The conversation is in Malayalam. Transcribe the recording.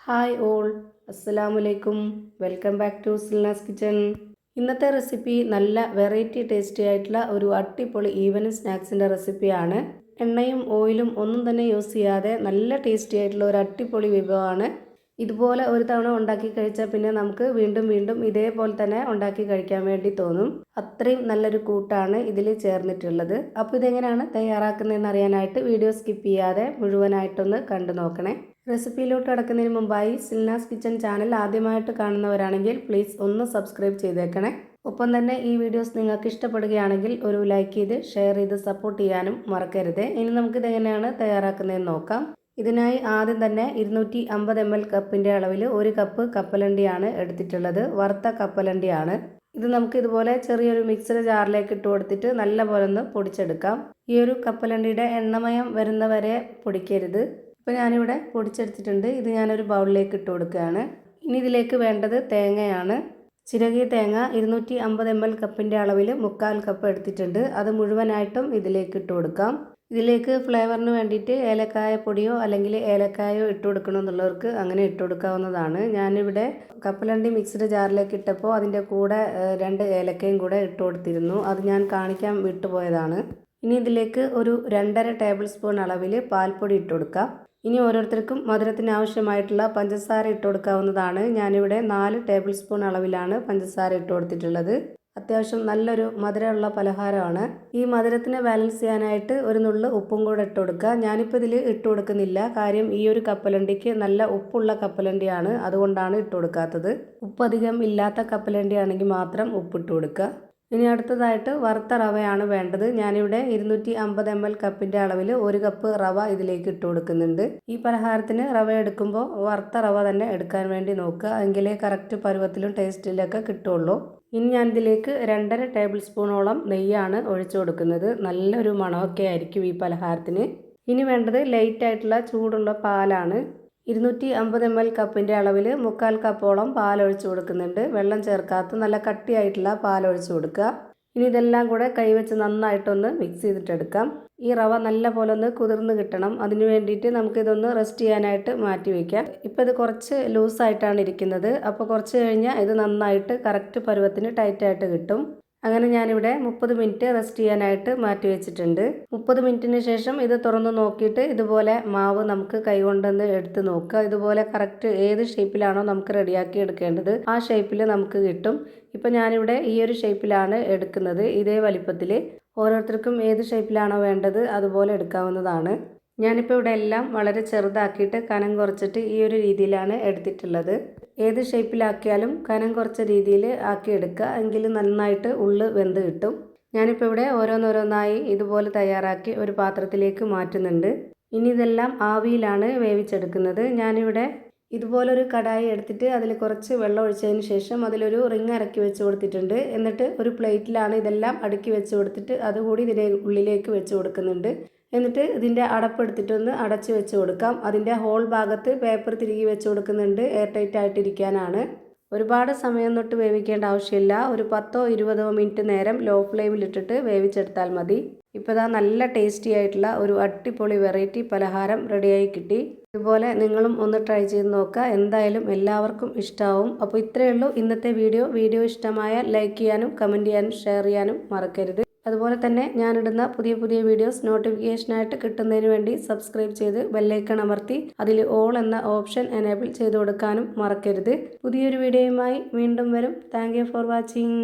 ഹായ് ഓൾ, അസ്സലാമലൈക്കും. Welcome back to Silna's kitchen. ഇന്നത്തെ റെസിപ്പി നല്ല വെറൈറ്റി ടേസ്റ്റി ആയിട്ടുള്ള ഒരു അടിപൊളി ഈവനിങ് സ്നാക്സിൻ്റെ റെസിപ്പിയാണ്. എണ്ണയും ഓയിലും ഒന്നും തന്നെ യൂസ് ചെയ്യാതെ നല്ല ടേസ്റ്റി ആയിട്ടുള്ള ഒരു അടിപൊളി വിഭവമാണ്. ഇതുപോലെ ഒരു തവണ ഉണ്ടാക്കി കഴിച്ചാൽ പിന്നെ നമുക്ക് വീണ്ടും വീണ്ടും ഇതേപോലെ തന്നെ ഉണ്ടാക്കി കഴിക്കാൻ വേണ്ടി തോന്നും. അത്രയും നല്ലൊരു കൂട്ടാണ് ഇതിൽ ചേർന്നിട്ടുള്ളത്. അപ്പോൾ ഇതെങ്ങനെയാണ് തയ്യാറാക്കുന്നതെന്ന് അറിയാനായിട്ട് വീഡിയോ സ്കിപ്പ് ചെയ്യാതെ മുഴുവനായിട്ടൊന്ന് കണ്ടു നോക്കണേ. റെസിപ്പിയിലോട്ട് കടക്കുന്നതിന് മുമ്പായി സിൽനാസ് കിച്ചൺ ചാനൽ ആദ്യമായിട്ട് കാണുന്നവരാണെങ്കിൽ പ്ലീസ് ഒന്ന് സബ്സ്ക്രൈബ് ചെയ്തേക്കണേ. ഒപ്പം തന്നെ ഈ വീഡിയോസ് നിങ്ങൾക്ക് ഇഷ്ടപ്പെടുകയാണെങ്കിൽ ഒരു ലൈക്ക് ചെയ്ത് ഷെയർ ചെയ്ത് സപ്പോർട്ട് ചെയ്യാനും മറക്കരുത്. ഇനി നമുക്കിതെങ്ങനെയാണ് തയ്യാറാക്കുന്നതെന്ന് നോക്കാം. ഇതിനായി ആദ്യം തന്നെ 250 ml കപ്പിൻ്റെ അളവിൽ 1 കപ്പ് കപ്പലണ്ടിയാണ് എടുത്തിട്ടുള്ളത്. വറുത്ത കപ്പലണ്ടിയാണ്. ഇത് നമുക്ക് ഇതുപോലെ ചെറിയൊരു മിക്സർ ജാറിലേക്ക് ഇട്ട് കൊടുത്തിട്ട് നല്ലപോലെ ഒന്ന് പൊടിച്ചെടുക്കാം. ഈ ഒരു കപ്പലണ്ടിയുടെ എണ്ണമയം വരുന്നവരെ പൊടിക്കരുത്. ഇപ്പോൾ ഞാനിവിടെ പൊടിച്ചെടുത്തിട്ടുണ്ട്. ഇത് ഞാനൊരു ബൗളിലേക്ക് ഇട്ട് കൊടുക്കുകയാണ്. ഇനി ഇതിലേക്ക് വേണ്ടത് തേങ്ങയാണ്. ചിരകിയ തേങ്ങ 250 ml കപ്പിൻ്റെ അളവിൽ 1/4 കപ്പ് എടുത്തിട്ടുണ്ട്. അത് മുഴുവനായിട്ടും ഇതിലേക്ക് ഇട്ട് കൊടുക്കാം. ഇതിലേക്ക് ഫ്ലേവറിന് വേണ്ടിയിട്ട് ഏലക്കായ പൊടിയോ അല്ലെങ്കിൽ ഏലക്കായോ ഇട്ട് കൊടുക്കണമെന്നുള്ളവർക്ക് അങ്ങനെ ഇട്ട് കൊടുക്കാവുന്നതാണ്. ഞാനിവിടെ കപ്പലണ്ടി മിക്സ്ഡ് ജാറിലേക്ക് ഇട്ടപ്പോൾ അതിൻ്റെ കൂടെ 2 ഏലക്കയും കൂടെ ഇട്ട് കൊടുത്തിരുന്നു. അത് ഞാൻ കാണിക്കാൻ വിട്ടുപോയതാണ്. ഇനി ഇതിലേക്ക് ഒരു 2.5 ടേബിൾ സ്പൂൺ അളവിൽ പാൽപ്പൊടി ഇട്ട് കൊടുക്കാം. ഇനി ഓരോരുത്തർക്കും മധുരത്തിന് ആവശ്യമായിട്ടുള്ള പഞ്ചസാര ഇട്ട് കൊടുക്കാവുന്നതാണ്. ഞാനിവിടെ 4 ടേബിൾ സ്പൂൺ അളവിലാണ് പഞ്ചസാര ഇട്ട് കൊടുത്തിട്ടുള്ളത്. അത്യാവശ്യം നല്ലൊരു മധുരമുള്ള പലഹാരമാണ്. ഈ മധുരത്തിനെ ബാലൻസ് ചെയ്യാനായിട്ട് ഒരു നുള്ളു ഉപ്പും കൂടെ ഇട്ട് കൊടുക്കുക. ഞാനിപ്പോൾ ഇതിൽ ഇട്ട് കൊടുക്കുന്നില്ല. കാര്യം ഈ ഒരു കപ്പലണ്ടിക്ക് നല്ല ഉപ്പുള്ള കപ്പലണ്ടിയാണ്, അതുകൊണ്ടാണ് ഇട്ട് കൊടുക്കാത്തത്. ഉപ്പധികം ഇല്ലാത്ത കപ്പലണ്ടി ആണെങ്കിൽ മാത്രം ഉപ്പിട്ട് കൊടുക്കുക. ഇനി അടുത്തതായിട്ട് വറുത്ത റവയാണ് വേണ്ടത്. ഞാനിവിടെ 250 ml കപ്പിൻ്റെ അളവിൽ 1 കപ്പ് റവ ഇതിലേക്ക് ഇട്ട് കൊടുക്കുന്നുണ്ട്. ഈ പലഹാരത്തിന് റവ എടുക്കുമ്പോൾ വറുത്ത റവ തന്നെ എടുക്കാൻ വേണ്ടി നോക്കുക. എങ്കിലേ കറക്റ്റ് പരുവത്തിലും ടേസ്റ്റിലൊക്കെ കിട്ടുള്ളൂ. ഇനി ഞാനിതിലേക്ക് 2.5 ടേബിൾ സ്പൂണോളം നെയ്യാണ് ഒഴിച്ചു കൊടുക്കുന്നത്. നല്ലൊരു മണമൊക്കെ ആയിരിക്കും ഈ പലഹാരത്തിന്. ഇനി വേണ്ടത് ലൈറ്റ് ആയിട്ടുള്ള ചൂടുള്ള പാലാണ്. 250 ml കപ്പിൻ്റെ അളവിൽ 1/4 കപ്പോളം പാലൊഴിച്ച് കൊടുക്കുന്നുണ്ട്. വെള്ളം ചേർക്കാത്ത നല്ല കട്ടിയായിട്ടുള്ള പാലൊഴിച്ച് കൊടുക്കുക. ഇനി ഇതെല്ലാം കൂടെ കൈവച്ച് നന്നായിട്ടൊന്ന് മിക്സ് ചെയ്തിട്ടെടുക്കാം. ഈ റവ നല്ല പോലെ ഒന്ന് കുതിർന്ന് കിട്ടണം. അതിന് വേണ്ടിയിട്ട് നമുക്കിതൊന്ന് റെസ്റ്റ് ചെയ്യാനായിട്ട് മാറ്റി വയ്ക്കാം. ഇപ്പോൾ ഇത് കുറച്ച് ലൂസായിട്ടാണ് ഇരിക്കുന്നത്. അപ്പോൾ കുറച്ച് കഴിഞ്ഞാൽ ഇത് നന്നായിട്ട് കറക്റ്റ് പരുവത്തിന് ടൈറ്റായിട്ട് കിട്ടും. അങ്ങനെ ഞാനിവിടെ 30 മിനിറ്റ് റെസ്റ്റ് ചെയ്യാനായിട്ട് മാറ്റി വെച്ചിട്ടുണ്ട്. 30 മിനിറ്റിന് ശേഷം ഇത് തുറന്ന് നോക്കിയിട്ട് ഇതുപോലെ മാവ് നമുക്ക് കൈകൊണ്ടൊന്ന് എടുത്ത് നോക്കുക. ഇതുപോലെ കറക്റ്റ് ഏത് ഷേപ്പിലാണോ നമുക്ക് റെഡിയാക്കി എടുക്കേണ്ടത് ആ ഷേപ്പിൽ നമുക്ക് കിട്ടും. ഇപ്പോൾ ഞാനിവിടെ ഈ ഒരു ഷേപ്പിലാണ് എടുക്കുന്നത്. ഇതേ വലിപ്പത്തിൽ ഓരോരുത്തർക്കും ഏത് ഷേപ്പിലാണോ വേണ്ടത് അതുപോലെ എടുക്കാവുന്നതാണ്. ഞാനിപ്പോൾ ഇവിടെ എല്ലാം വളരെ ചെറുതാക്കിയിട്ട് കനം കുറച്ചിട്ട് ഈ ഒരു രീതിയിലാണ് എടുത്തിട്ടുള്ളത്. ഏത് ഷേപ്പിലാക്കിയാലും കനം കുറച്ച രീതിയിൽ ആക്കിയെടുക്കുക. എങ്കിൽ നന്നായിട്ട് ഉള്ളു വെന്ത് കിട്ടും. ഞാനിപ്പോൾ ഇവിടെ ഓരോന്നോരോന്നായി ഇതുപോലെ തയ്യാറാക്കി ഒരു പാത്രത്തിലേക്ക് മാറ്റുന്നുണ്ട്. ഇനി ഇതെല്ലാം ആവിയിലാണ് വേവിച്ചെടുക്കുന്നത്. ഞാനിവിടെ ഇതുപോലൊരു കടായി എടുത്തിട്ട് അതിൽ കുറച്ച് വെള്ളം ഒഴിച്ചതിന് ശേഷം അതിലൊരു റിങ് ഇറക്കി വെച്ച് കൊടുത്തിട്ടുണ്ട്. എന്നിട്ട് ഒരു പ്ലേറ്റിലാണ് ഇതെല്ലാം അടുക്കി വെച്ച് കൊടുത്തിട്ട് അതുകൂടി ഇതിൻ്റെ ഉള്ളിലേക്ക് വെച്ച് കൊടുക്കുന്നുണ്ട്. എന്നിട്ട് ഇതിൻ്റെ അടപ്പെടുത്തിട്ടൊന്ന് അടച്ച് വെച്ച് കൊടുക്കാം. അതിൻ്റെ ഹോൾ ഭാഗത്ത് പേപ്പർ തിരികെ വെച്ച് കൊടുക്കുന്നുണ്ട്, എയർ ടൈറ്റ് ആയിട്ടിരിക്കാനാണ്. ഒരുപാട് സമയം തൊട്ട് വേവിക്കേണ്ട ആവശ്യമില്ല. ഒരു 10-20 മിനിറ്റ് നേരം ലോ ഫ്ലെയിമിലിട്ടിട്ട് വേവിച്ചെടുത്താൽ മതി. ഇപ്പോൾ ഇതാ നല്ല ടേസ്റ്റി ആയിട്ടുള്ള ഒരു അടിപൊളി വെറൈറ്റി പലഹാരം റെഡിയായി കിട്ടി. ഇതുപോലെ നിങ്ങളും ഒന്ന് ട്രൈ ചെയ്ത് നോക്കുക. എന്തായാലും എല്ലാവർക്കും ഇഷ്ടമാവും. അപ്പോൾ ഇത്രയേ ഉള്ളൂ ഇന്നത്തെ വീഡിയോ ഇഷ്ടമായ ലൈക്ക് ചെയ്യാനും കമൻറ്റ് ചെയ്യാനും ഷെയർ ചെയ്യാനും മറക്കരുത്. അതുപോലെ തന്നെ ഞാനിടുന്ന പുതിയ വീഡിയോസ് നോട്ടിഫിക്കേഷനായിട്ട് കിട്ടുന്നതിന് വേണ്ടി സബ്സ്ക്രൈബ് ചെയ്ത് ബെല്ലൈക്കൺ അമർത്തി അതിൽ ഓൾ എന്ന ഓപ്ഷൻ എനേബിൾ ചെയ്ത് കൊടുക്കാനും മറക്കരുത്. പുതിയൊരു വീഡിയോയുമായി വീണ്ടും വരും. Thank you for watching.